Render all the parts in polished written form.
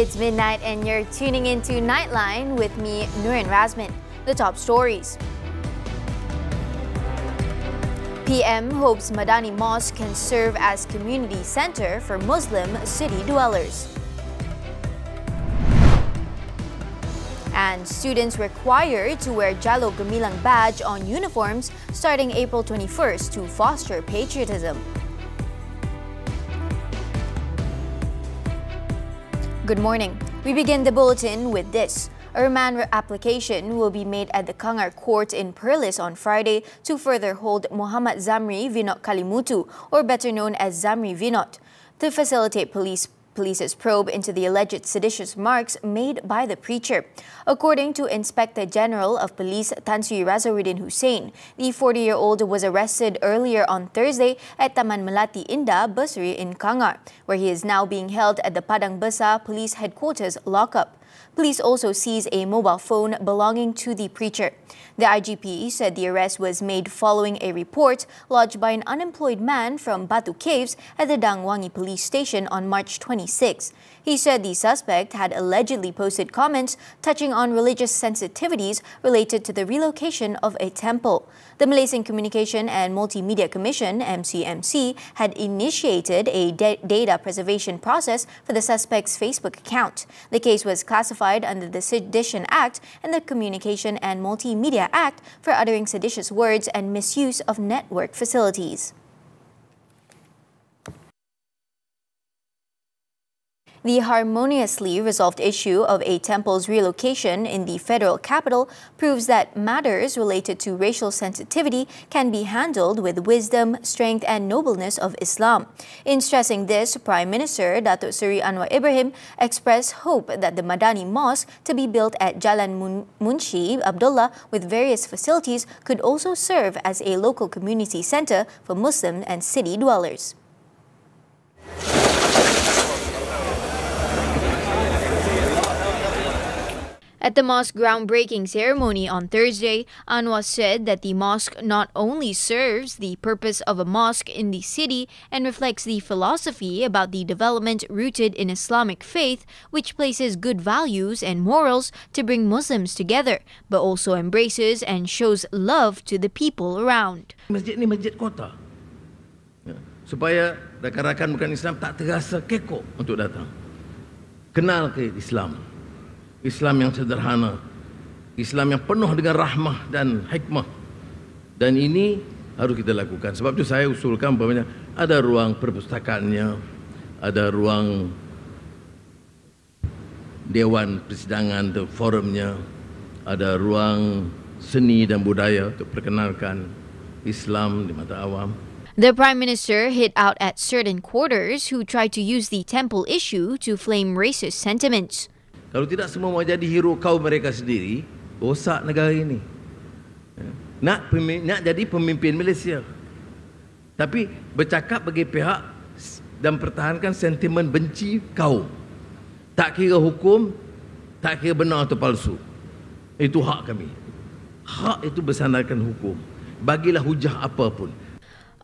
It's midnight and you're tuning into Nightline with me, Nurin, Razmyn. The top stories. PM hopes Madani Mosque can serve as community center for Muslim city dwellers. And students required to wear Jalur Gemilang badge on uniforms starting April 21st to foster patriotism. Good morning. We begin the bulletin with this. A remand application will be made at the Kangar Court in Perlis on Friday to further hold Muhammad Zamri Vinod Kalimutu, or better known as Zamri Vinod, to facilitate police's probe into the alleged seditious remarks made by the preacher. According to Inspector General of Police Tan Sri Razarudin Hussein, the 40-year-old was arrested earlier on Thursday at Taman Melati Indah Bursary in Kangar, where he is now being held at the Padang Besar Police Headquarters lockup. Police also seized a mobile phone belonging to the preacher. The IGP said the arrest was made following a report lodged by an unemployed man from Batu Caves at the Dangwangi police station on March 26. He said the suspect had allegedly posted comments touching on religious sensitivities related to the relocation of a temple. The Malaysian Communication and Multimedia Commission, MCMC, had initiated a data preservation process for the suspect's Facebook account. The case was classified under the Sedition Act and the Communication and Multimedia Act for uttering seditious words and misuse of network facilities. The harmoniously resolved issue of a temple's relocation in the federal capital proves that matters related to racial sensitivity can be handled with wisdom, strength and nobleness of Islam. In stressing this, Prime Minister Datuk Seri Anwar Ibrahim expressed hope that the Madani Mosque to be built at Jalan Munshi Abdullah with various facilities could also serve as a local community centre for Muslim and city dwellers. At the mosque groundbreaking ceremony on Thursday, Anwar said that the mosque not only serves the purpose of a mosque in the city and reflects the philosophy about the development rooted in Islamic faith, which places good values and morals to bring Muslims together, but also embraces and shows love to the people around. Masjid ini masjid kota. Supaya rakan-rakan bukan Islam tak terasa kekok untuk datang. Kenal ke Islam. Islam yang sederhana, Islam yang penuh dengan rahmah dan hikmah. Dan ini harus kita lakukan. Sebab itu saya usulkan umpamanya ada ruang perpustakaannya, ada ruang dewan persidangan atau forumnya, ada ruang seni dan budaya untuk perkenalkan Islam di mata awam. The Prime Minister hit out at certain quarters who tried to use the temple issue to flame racist sentiments. Kalau tidak semua mau jadi hero kaum mereka sendiri, rosak negara ini. Nak jadi pemimpin Malaysia. Tapi bercakap bagi pihak dan pertahankan sentimen benci kaum. Tak kira hukum, tak kira benar atau palsu. Itu hak kami. Hak itu bersandarkan hukum. Bagilah hujah apapun.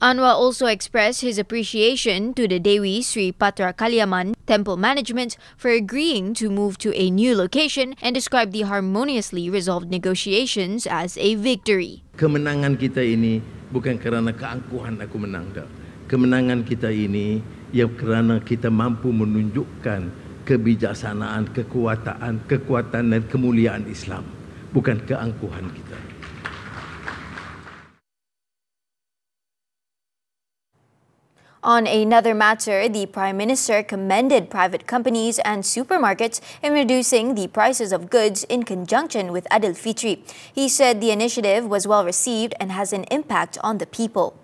Anwar also expressed his appreciation to the Dewi Sri Patra Kaliaman Temple Management for agreeing to move to a new location and described the harmoniously resolved negotiations as a victory. Kemenangan kita ini bukan kerana keangkuhan aku menang dah. Kemenangan kita ini yang kerana kita mampu menunjukkan kebijaksanaan, kekuatan dan kemuliaan Islam, bukan keangkuhan kita. On another matter, the Prime Minister commended private companies and supermarkets in reducing the prices of goods in conjunction with Adil Fitri. He said the initiative was well received and has an impact on the people.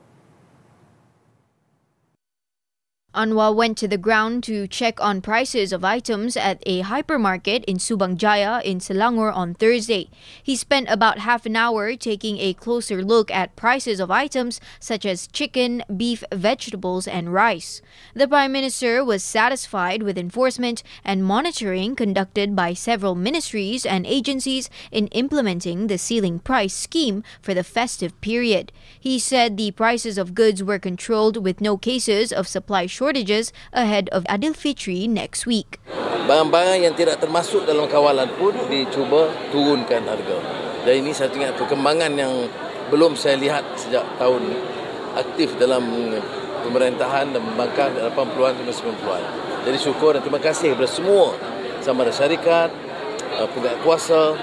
Anwar went to the ground to check on prices of items at a hypermarket in Subang Jaya in Selangor on Thursday. He spent about half an hour taking a closer look at prices of items such as chicken, beef, vegetables and rice. The Prime Minister was satisfied with enforcement and monitoring conducted by several ministries and agencies in implementing the ceiling price scheme for the festive period. He said the prices of goods were controlled with no cases of supply shortages ahead of Adil Fitri next week. Barang-barang yang tidak termasuk dalam kawalan pun dicuba turunkan harga. Dan ini satu perkembangan yang belum saya lihat sejak tahun aktif dalam pemerintahan dan membangkang 80-an dan 90-an. Jadi syukur dan terima kasih kepada semua, sama ada syarikat, pegawai kuasa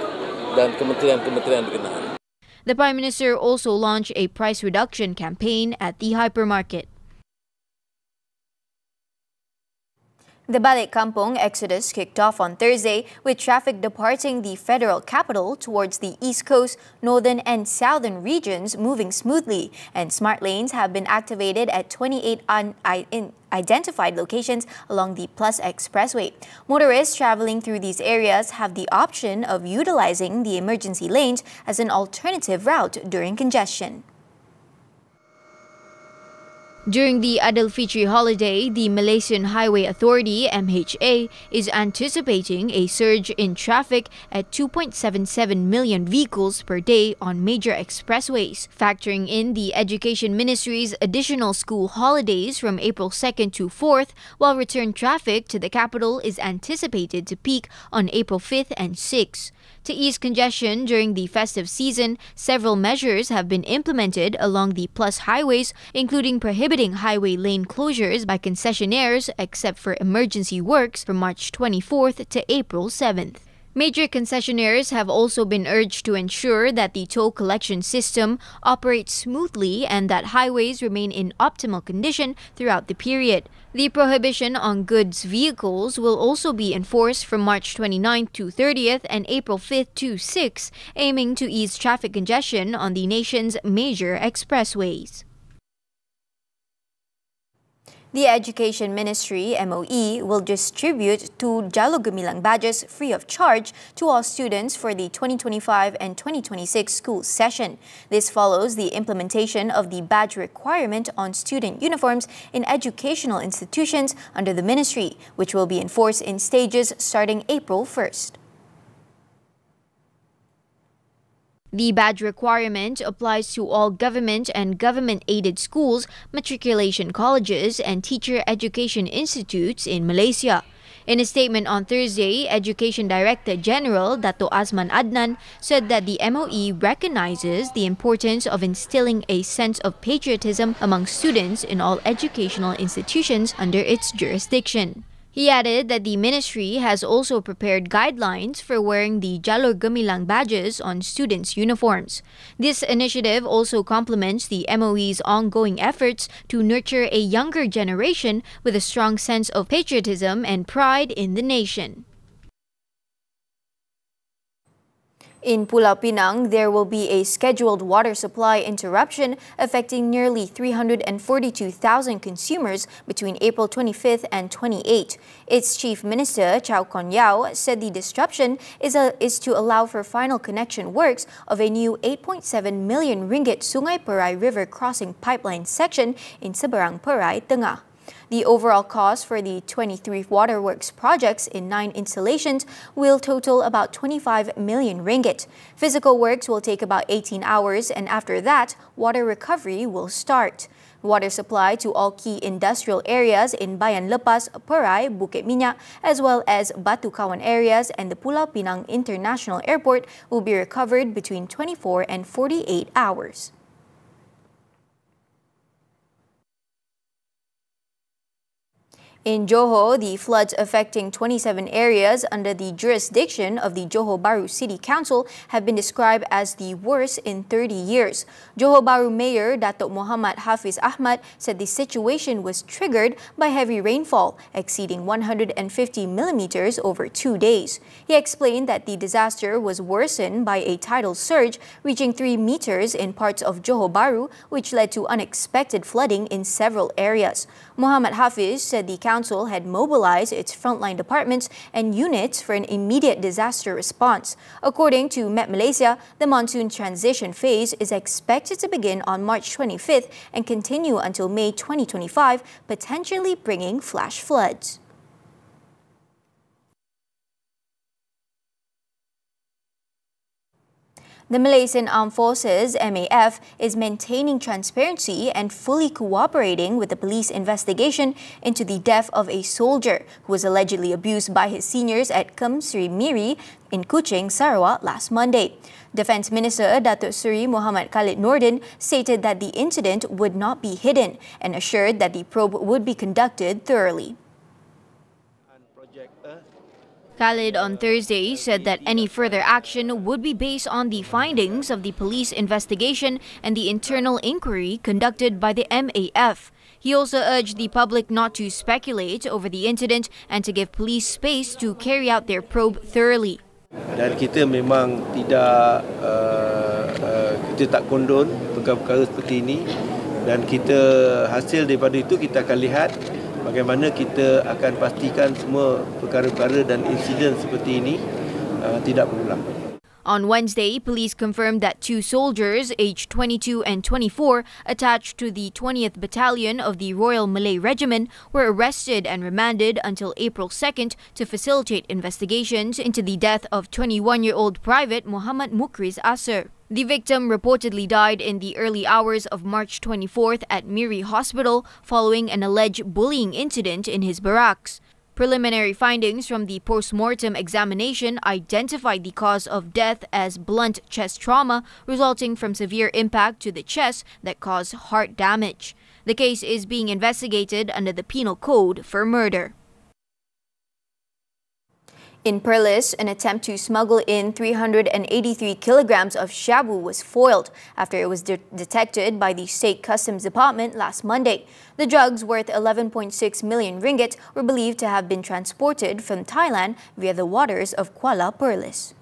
dan kementerian-kementerian berkenaan. The Prime Minister also launched a price reduction campaign at the hypermarket. The Balik Kampung exodus kicked off on Thursday, with traffic departing the federal capital towards the east coast, northern and southern regions moving smoothly, and smart lanes have been activated at 28 identified locations along the Plus Expressway. Motorists traveling through these areas have the option of utilizing the emergency lanes as an alternative route during congestion. During the Adil Fitri holiday, the Malaysian Highway Authority (MHA) is anticipating a surge in traffic at 2.77 million vehicles per day on major expressways, factoring in the Education Ministry's additional school holidays from April 2nd to 4th, while return traffic to the capital is anticipated to peak on April 5th and 6th. To ease congestion during the festive season, several measures have been implemented along the Plus highways, including prohibiting highway lane closures by concessionaires except for emergency works from March 24th to April 7th. Major concessionaires have also been urged to ensure that the toll collection system operates smoothly and that highways remain in optimal condition throughout the period. The prohibition on goods vehicles will also be enforced from March 29th to 30th and April 5th to 6th, aiming to ease traffic congestion on the nation's major expressways. The Education Ministry (MOE) will distribute 2 Jalur Gemilang badges free of charge to all students for the 2025 and 2026 school session. This follows the implementation of the badge requirement on student uniforms in educational institutions under the ministry, which will be enforced in stages starting April 1st. The badge requirement applies to all government and government-aided schools, matriculation colleges, and teacher education institutes in Malaysia. In a statement on Thursday, Education Director General Dato' Azman Adnan said that the MOE recognizes the importance of instilling a sense of patriotism among students in all educational institutions under its jurisdiction. He added that the ministry has also prepared guidelines for wearing the Jalur Gemilang badges on students' uniforms. This initiative also complements the MOE's ongoing efforts to nurture a younger generation with a strong sense of patriotism and pride in the nation. In Pulau Pinang, there will be a scheduled water supply interruption affecting nearly 342,000 consumers between April 25th and 28th. Its Chief Minister, Chow Kon Yao, said the disruption is to allow for final connection works of a new 8.7 million ringgit Sungai Perai River crossing pipeline section in Seberang Perai Tengah. The overall cost for the 23 waterworks projects in 9 installations will total about 25 million ringgit. Physical works will take about 18 hours, and after that, water recovery will start. Water supply to all key industrial areas in Bayan Lepas, Perai, Bukit Minyak, as well as Batu Kawan areas and the Pulau Pinang International Airport will be recovered between 24 and 48 hours. In Johor, the floods affecting 27 areas under the jurisdiction of the Johor Bahru City Council have been described as the worst in 30 years. Johor Bahru Mayor Datuk Muhammad Hafiz Ahmad said the situation was triggered by heavy rainfall, exceeding 150 millimeters over 2 days. He explained that the disaster was worsened by a tidal surge reaching 3 meters in parts of Johor Bahru, which led to unexpected flooding in several areas. Muhammad Hafiz said the council had mobilized its frontline departments and units for an immediate disaster response. According to Met Malaysia, the monsoon transition phase is expected to begin on March 25th and continue until May 2025, potentially bringing flash floods. The Malaysian Armed Forces, MAF, is maintaining transparency and fully cooperating with the police investigation into the death of a soldier who was allegedly abused by his seniors at Kem Sri Miri in Kuching, Sarawak last Monday. Defence Minister Datuk Seri Muhammad Khalid Nordin stated that the incident would not be hidden and assured that the probe would be conducted thoroughly. Khalid on Thursday said that any further action would be based on the findings of the police investigation and the internal inquiry conducted by the MAF. He also urged the public not to speculate over the incident and to give police space to carry out their probe thoroughly. Dan kita memang kita tak kondon perkara-perkara seperti ini, dan kita hasil daripada itu kita akan lihat bagaimana kita akan pastikan semua perkara-perkara dan insiden seperti ini tidak berulang. On Wednesday, police confirmed that 2 soldiers aged 22 and 24 attached to the 20th Battalion of the Royal Malay Regiment were arrested and remanded until April 2nd to facilitate investigations into the death of 21-year-old Private Muhammad Mukriz Asser. The victim reportedly died in the early hours of March 24th at Miri Hospital following an alleged bullying incident in his barracks. Preliminary findings from the post-mortem examination identified the cause of death as blunt chest trauma resulting from severe impact to the chest that caused heart damage. The case is being investigated under the Penal Code for murder. In Perlis, an attempt to smuggle in 383 kilograms of shabu was foiled after it was detected by the State Customs Department last Monday. The drugs, worth 11.6 million ringgit, were believed to have been transported from Thailand via the waters of Kuala Perlis.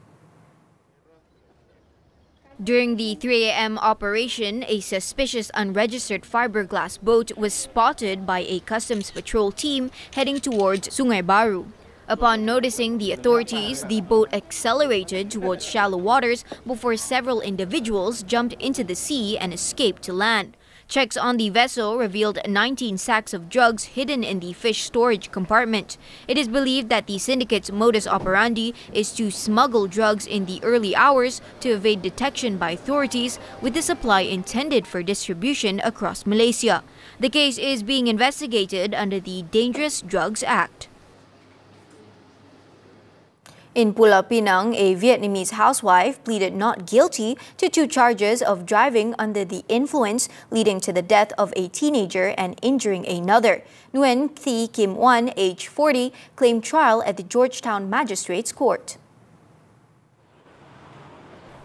During the 3 a.m. operation, a suspicious unregistered fiberglass boat was spotted by a customs patrol team heading towards Sungai Baru. Upon noticing the authorities, the boat accelerated towards shallow waters before several individuals jumped into the sea and escaped to land. Checks on the vessel revealed 19 sacks of drugs hidden in the fish storage compartment. It is believed that the syndicate's modus operandi is to smuggle drugs in the early hours to evade detection by authorities, with the supply intended for distribution across Malaysia. The case is being investigated under the Dangerous Drugs Act. In Pulau Pinang, a Vietnamese housewife pleaded not guilty to 2 charges of driving under the influence, leading to the death of a teenager and injuring another. Nguyen Thi Kim Wan, age 40, claimed trial at the Georgetown Magistrates Court.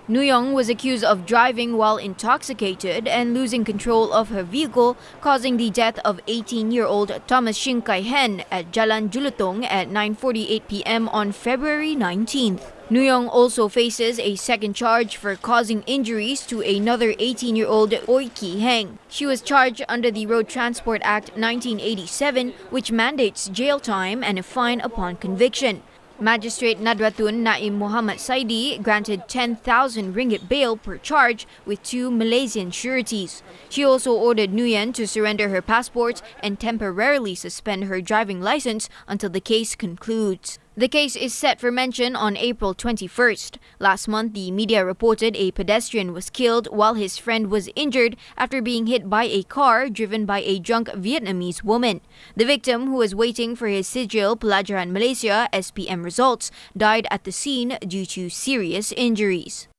Nuyong was accused of driving while intoxicated and losing control of her vehicle, causing the death of 18-year-old Thomas Shin Kai Hen at Jalan Julutong at 9:48 p.m. on February 19th. Nuyong also faces a second charge for causing injuries to another 18-year-old Oi Ki Heng. She was charged under the Road Transport Act 1987, which mandates jail time and a fine upon conviction. Magistrate Nadratun Naim Muhammad Saidi granted 10,000 ringgit bail per charge with 2 Malaysian sureties. She also ordered Nguyen to surrender her passport and temporarily suspend her driving license until the case concludes. The case is set for mention on April 21st. Last month, the media reported a pedestrian was killed while his friend was injured after being hit by a car driven by a drunk Vietnamese woman. The victim, who was waiting for his Sijil Pelajaran Malaysia SPM results, died at the scene due to serious injuries.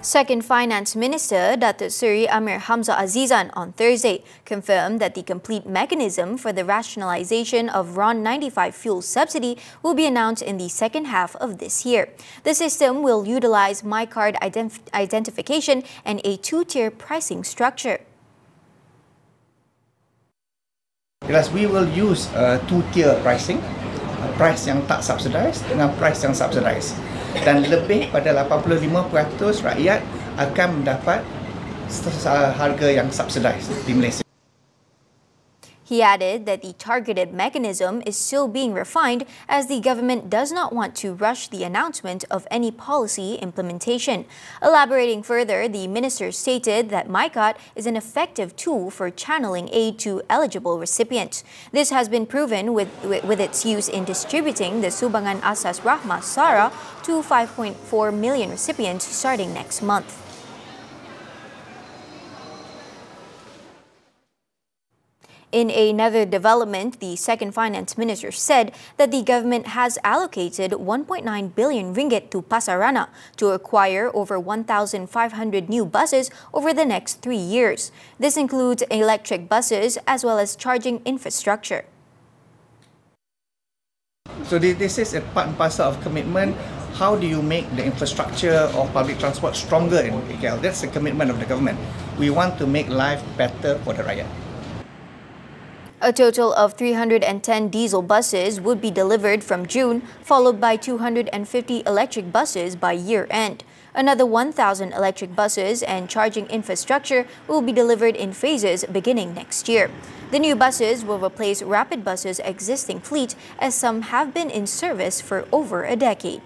Second Finance Minister Datuk Seri Amir Hamzah Azizan on Thursday confirmed that the complete mechanism for the rationalisation of RON 95 fuel subsidy will be announced in the second half of this year. The system will utilise MyCard identification and a 2-tier pricing structure. Because we will use 2-tier pricing, price yang tak subsidised dengan price yang subsidised. Dan lebih pada 85% rakyat akan mendapat harga yang subsidised di Malaysia. He added that the targeted mechanism is still being refined as the government does not want to rush the announcement of any policy implementation. Elaborating further, the minister stated that MYCOT is an effective tool for channeling aid to eligible recipients. This has been proven with its use in distributing the Sumbangan Asas Rahmah SARA to 5.4 million recipients starting next month. In another development, the second finance minister said that the government has allocated 1.9 billion ringgit to Pasarana to acquire over 1,500 new buses over the next 3 years. This includes electric buses as well as charging infrastructure. So this is a part and parcel of commitment. How do you make the infrastructure of public transport stronger in KL? That's the commitment of the government. We want to make life better for the rakyat. A total of 310 diesel buses would be delivered from June, followed by 250 electric buses by year-end. Another 1,000 electric buses and charging infrastructure will be delivered in phases beginning next year. The new buses will replace Rapid Bus's existing fleet, as some have been in service for over a decade.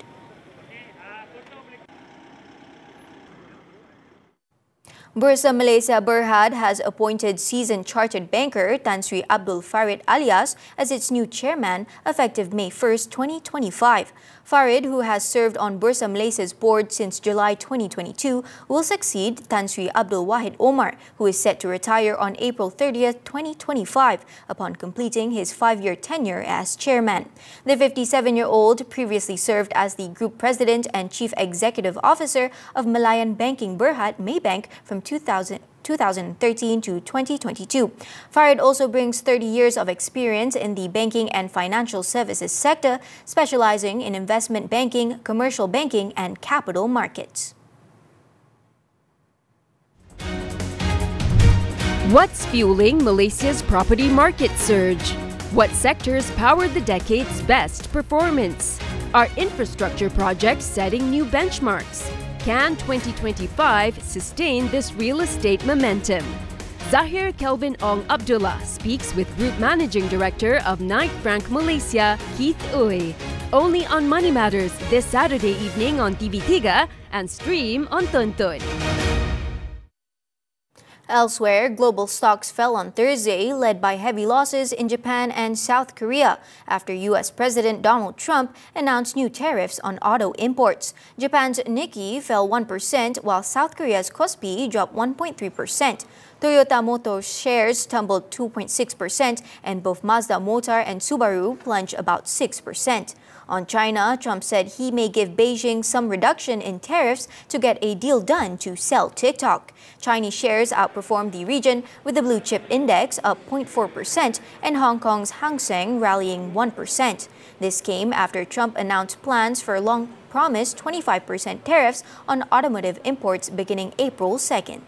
Bursa Malaysia Berhad has appointed seasoned chartered banker Tan Sri Abdul Farid Alias as its new chairman effective May 1, 2025. Farid, who has served on Bursa Malaysia's board since July 2022, will succeed Tan Sri Abdul Wahid Omar, who is set to retire on April 30, 2025, upon completing his 5-year tenure as chairman. The 57-year-old previously served as the group president and chief executive officer of Malayan Banking Berhad Maybank from 2013 to 2022. Farid also brings 30 years of experience in the banking and financial services sector, specializing in investment banking, commercial banking, and capital markets. What's fueling Malaysia's property market surge? What sectors powered the decade's best performance? Are infrastructure projects setting new benchmarks? Can 2025 sustain this real estate momentum? Zahir Kelvin Ong Abdullah speaks with Group Managing Director of Knight Frank Malaysia, Keith Uy, only on Money Matters this Saturday evening on TV3 and stream on Tonton. Elsewhere, global stocks fell on Thursday, led by heavy losses in Japan and South Korea after U.S. President Donald Trump announced new tariffs on auto imports. Japan's Nikkei fell 1%, while South Korea's Kospi dropped 1.3%. Toyota Motor shares tumbled 2.6%, and both Mazda Motor and Subaru plunged about 6%. On China, Trump said he may give Beijing some reduction in tariffs to get a deal done to sell TikTok. Chinese shares outperformed the region, with the blue chip index up 0.4% and Hong Kong's Hang Seng rallying 1%. This came after Trump announced plans for long-promised 25% tariffs on automotive imports beginning April 2nd.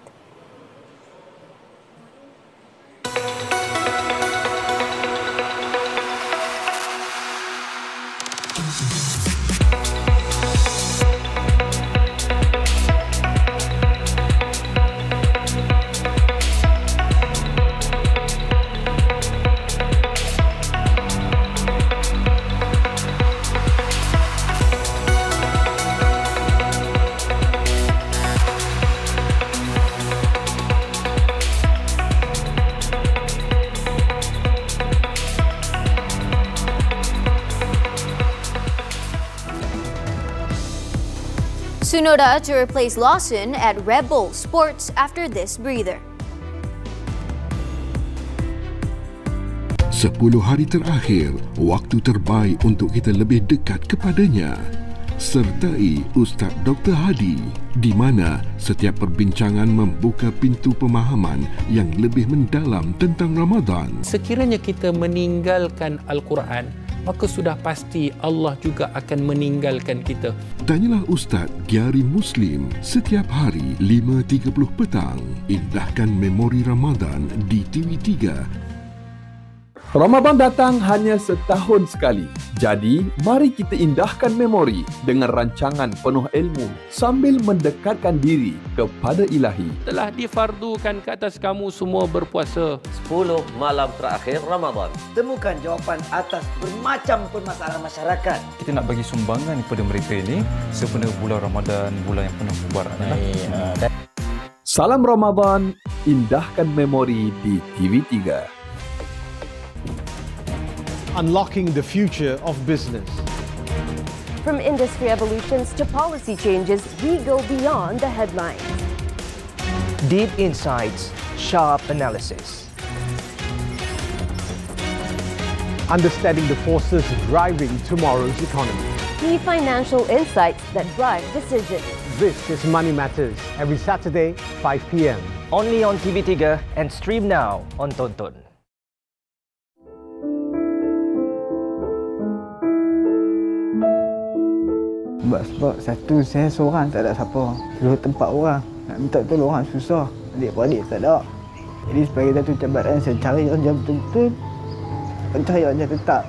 Tsunoda to replace Lawson at Red Bull Sports after this breather. 10 hari terakhir, waktu terbaik untuk kita lebih dekat kepadanya. Sertai Ustaz Dr. Hadi, di mana setiap perbincangan membuka pintu pemahaman yang lebih mendalam tentang Ramadan. Sekiranya kita meninggalkan Al-Quran, maka sudah pasti Allah juga akan meninggalkan kita. Tanyalah Ustaz Gyari Muslim setiap hari 5.30 petang. Indahkan memori Ramadan di TV3. Ramadan datang hanya setahun sekali. Jadi, mari kita indahkan memori dengan rancangan penuh ilmu sambil mendekatkan diri kepada Ilahi. Telah difardukan ke atas kamu semua berpuasa 10 malam terakhir Ramadan. Temukan jawapan atas bermacam permasalahan masyarakat. Kita nak bagi sumbangan kepada mereka ini sempena bulan Ramadan, bulan yang penuh mubarak. Salam Ramadan, indahkan memori di TV3. Unlocking the future of business. From industry evolutions to policy changes, we go beyond the headlines. Deep insights, sharp analysis. Understanding the forces driving tomorrow's economy. Key financial insights that drive decisions. This is Money Matters, every Saturday, 5 p.m. Only on TV3 and stream now on Tonton. Sebab satu, saya seorang, tak ada siapa. Dua tempat orang, nak minta tolong orang susah. Adik-beradik tak ada. Jadi sebagai satu cabaran, saya cari kerja betul-betul. Cari kerja tetap.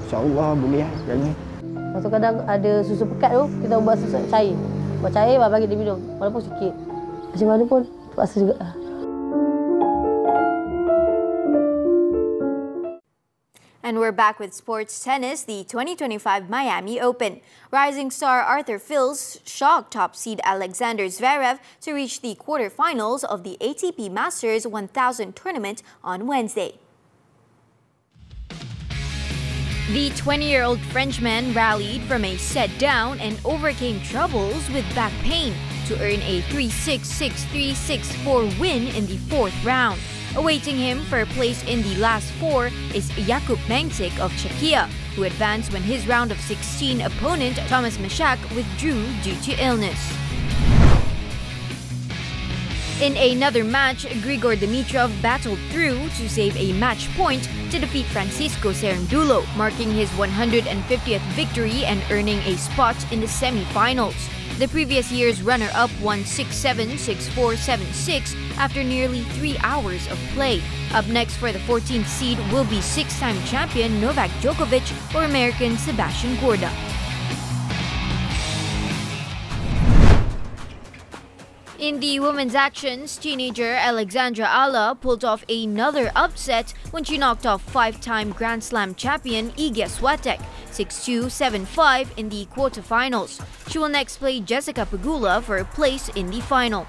InsyaAllah boleh jalan. Lepas tu kadang ada susu pekat tu, kita buat susu cair. Buat cair, bagi dia minum. Walaupun sikit. Macam mana pun, terpaksa juga lah. And we're back with sports tennis, the 2025 Miami Open. Rising star Arthur Fils shocked top seed Alexander Zverev to reach the quarterfinals of the ATP Masters 1000 tournament on Wednesday. The 20-year-old Frenchman rallied from a set down and overcame troubles with back pain to earn a 3-6, 6-3, 6-4 win in the fourth round. Awaiting him for a place in the last four is Jakub Mengtic of Czechia, who advanced when his round of 16 opponent Thomas Mashak withdrew due to illness. In another match, Grigor Dimitrov battled through to save a match point to defeat Francisco Cerundolo, marking his 150th victory and earning a spot in the semi-finals. The previous year's runner-up won 6-7, 6-4, 7-6 after nearly 3 hours of play. Up next for the 14th seed will be six-time champion Novak Djokovic or American Sebastian Corda. In the women's actions, teenager Alexandra Ala pulled off another upset when she knocked off five-time Grand Slam champion Iga Swiatek 6-2, 7-5 in the quarterfinals. She will next play Jessica Pegula for a place in the final.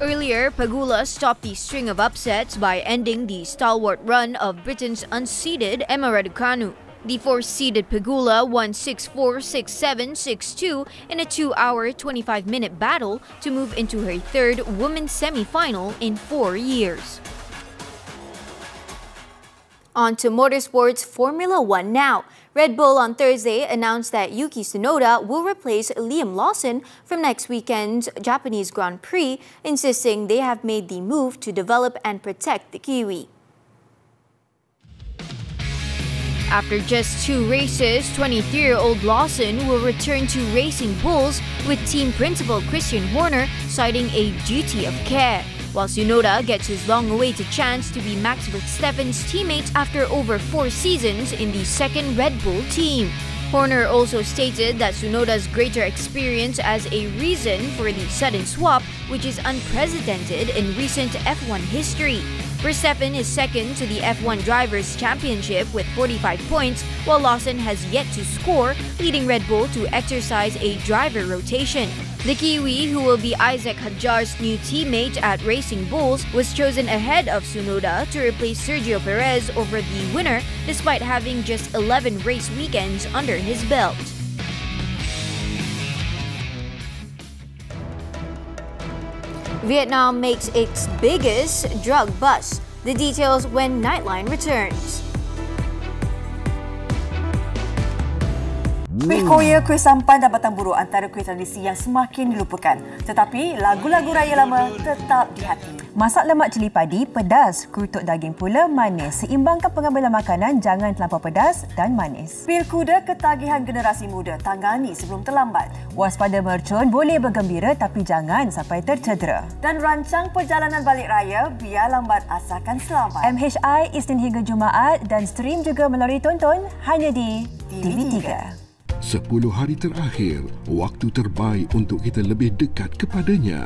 Earlier, Pegula stopped the string of upsets by ending the stalwart run of Britain's unseeded Emma Raducanu. The fourth-seeded Pegula won 6-4, 6-7, 6-2 in a 2-hour, 25-minute battle to move into her third women's semi-final in 4 years. On to motorsports Formula One now. Red Bull on Thursday announced that Yuki Tsunoda will replace Liam Lawson from next weekend's Japanese Grand Prix, insisting they have made the move to develop and protect the Kiwi. After just 2 races, 23-year-old Lawson will return to Racing Bulls with team principal Christian Horner citing a duty of care, while Tsunoda gets his long-awaited chance to be Max Verstappen's teammate after over 4 seasons in the second Red Bull team. Horner also stated that Tsunoda's greater experience as a reason for the sudden swap, which is unprecedented in recent F1 history. Verstappen is second to the F1 Drivers' Championship with 45 points, while Lawson has yet to score, leading Red Bull to exercise a driver rotation. The Kiwi, who will be Isaac Hadjar's new teammate at Racing Bulls, was chosen ahead of Tsunoda to replace Sergio Perez over the winner, despite having just 11 race weekends under his belt. Vietnam makes its biggest drug bust. The details when Nightline returns. Kuih Korea, kuih sampan dan batang buru antara kuih tradisi yang semakin dilupakan. Tetapi lagu-lagu raya lama tetap di hati. Masak lemak cili padi, pedas, kutuk daging pula manis. Seimbangkan pengambilan makanan, jangan terlampau pedas dan manis. Pil kuda, ketagihan generasi muda. Tangani sebelum terlambat. Waspada mercun, boleh bergembira tapi jangan sampai tercedera. Dan rancang perjalanan balik raya, biar lambat asalkan selamat. MHI Isnin hingga Jumaat dan stream juga melalui tonton hanya di TV3. 10 hari terakhir, waktu terbaik untuk kita lebih dekat kepadanya.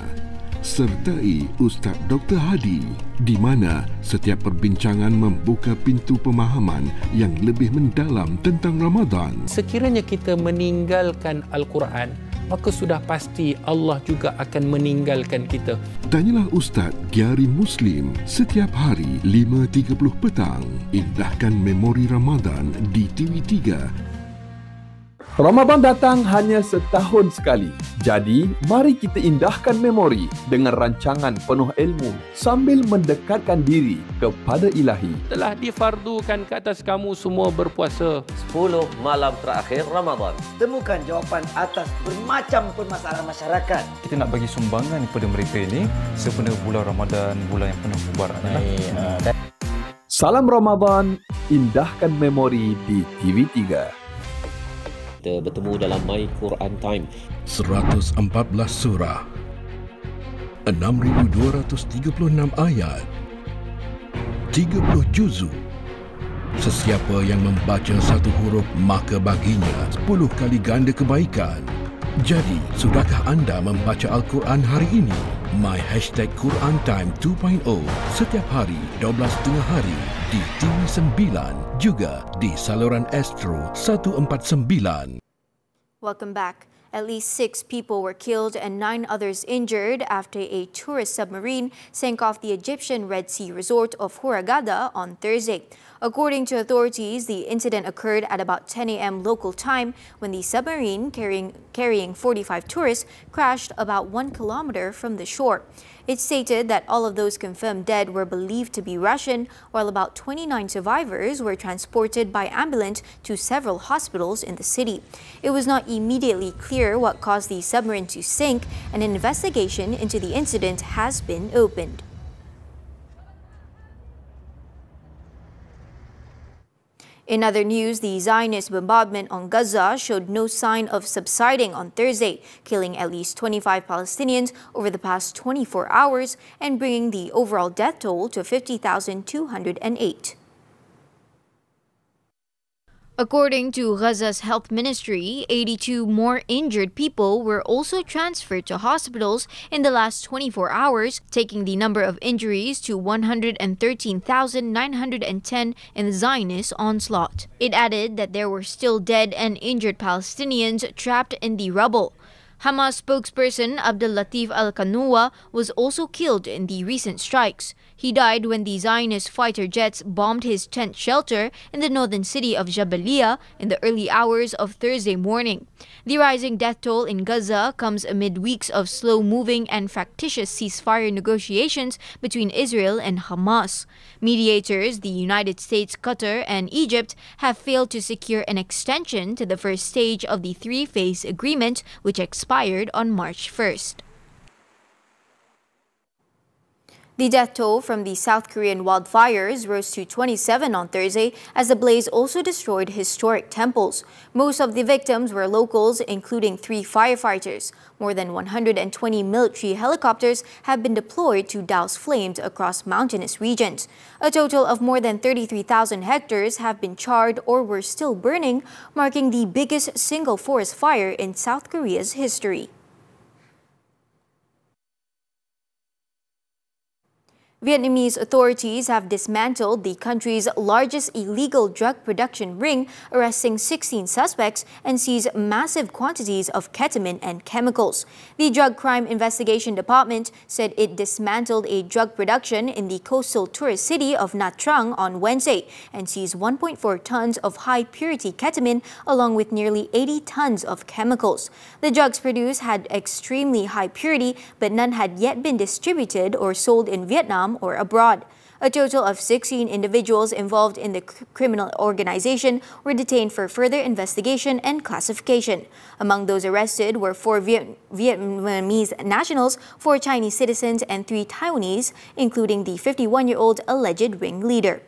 Sertai Ustaz Dr. Hadi, di mana setiap perbincangan membuka pintu pemahaman yang lebih mendalam tentang Ramadan. Sekiranya kita meninggalkan Al-Quran, maka sudah pasti Allah juga akan meninggalkan kita. Tanyalah Ustaz Gyari Muslim setiap hari 5.30 petang. Indahkan memori Ramadan di TV3. Ramadan datang hanya setahun sekali. Jadi, mari kita indahkan memori dengan rancangan penuh ilmu sambil mendekatkan diri kepada Ilahi. Telah difardukan ke atas kamu semua berpuasa 10 malam terakhir Ramadan. Temukan jawapan atas bermacam permasalahan masyarakat. Kita nak bagi sumbangan kepada mereka ini sempena bulan Ramadan, bulan yang penuh mubaraknya. Salam Ramadan, indahkan memori di TV3. Kita bertemu dalam My Quran Time. 114 surah, 6,236 ayat, 30 juzu. Sesiapa yang membaca satu huruf, maka baginya 10 kali ganda kebaikan. Jadi, sudahkah anda membaca Al-Quran hari ini? My #Quran Time 2.0 setiap hari 12.30 hari di TV9, juga di saluran Astro 149. Welcome back. At least 6 people were killed and 9 others injured after a tourist submarine sank off the Egyptian Red Sea resort of Hurghada on Thursday. According to authorities, the incident occurred at about 10 a.m. local time when the submarine carrying 45 tourists crashed about 1 kilometer from the shore. It stated that all of those confirmed dead were believed to be Russian, while about 29 survivors were transported by ambulance to several hospitals in the city. It was not immediately clear what caused the submarine to sink, and an investigation into the incident has been opened. In other news, the Zionist bombardment on Gaza showed no sign of subsiding on Thursday, killing at least 25 Palestinians over the past 24 hours and bringing the overall death toll to 50,208. According to Gaza's health ministry, 82 more injured people were also transferred to hospitals in the last 24 hours, taking the number of injuries to 113,910 in the Zionist onslaught. It added that there were still dead and injured Palestinians trapped in the rubble. Hamas spokesperson Abdul Latif al-Qanua was also killed in the recent strikes. He died when the Zionist fighter jets bombed his tent shelter in the northern city of Jabalia in the early hours of Thursday morning. The rising death toll in Gaza comes amid weeks of slow-moving and factitious ceasefire negotiations between Israel and Hamas. Mediators, the United States, Qatar, and Egypt, have failed to secure an extension to the first stage of the three-phase agreement, which expired on March 1st. The death toll from the South Korean wildfires rose to 27 on Thursday as the blaze also destroyed historic temples. Most of the victims were locals, including 3 firefighters. More than 120 military helicopters have been deployed to douse flames across mountainous regions. A total of more than 33,000 hectares have been charred or were still burning, marking the biggest single forest fire in South Korea's history. Vietnamese authorities have dismantled the country's largest illegal drug production ring, arresting 16 suspects and seized massive quantities of ketamine and chemicals. The Drug Crime Investigation Department said it dismantled a drug production in the coastal tourist city of Nha Trang on Wednesday and seized 1.4 tons of high-purity ketamine along with nearly 80 tons of chemicals. The drugs produced had extremely high purity, but none had yet been distributed or sold in Vietnam or abroad. A total of 16 individuals involved in the criminal organization were detained for further investigation and classification. Among those arrested were 4 Vietnamese nationals, 4 Chinese citizens, and 3 Taiwanese, including the 51-year-old alleged ringleader.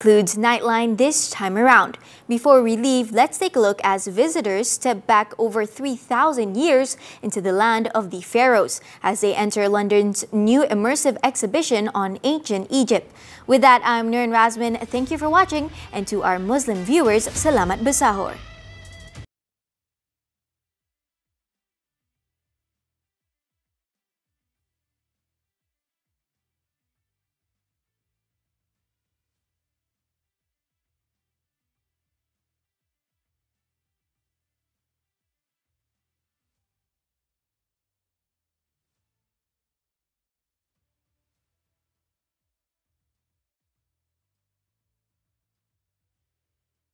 Concludes Nightline this time around. Before we leave, let's take a look as visitors step back over 3,000 years into the land of the pharaohs as they enter London's new immersive exhibition on ancient Egypt. With that, I'm Nurin Razmyn. Thank you for watching, and to our Muslim viewers, Salamat Bersahur.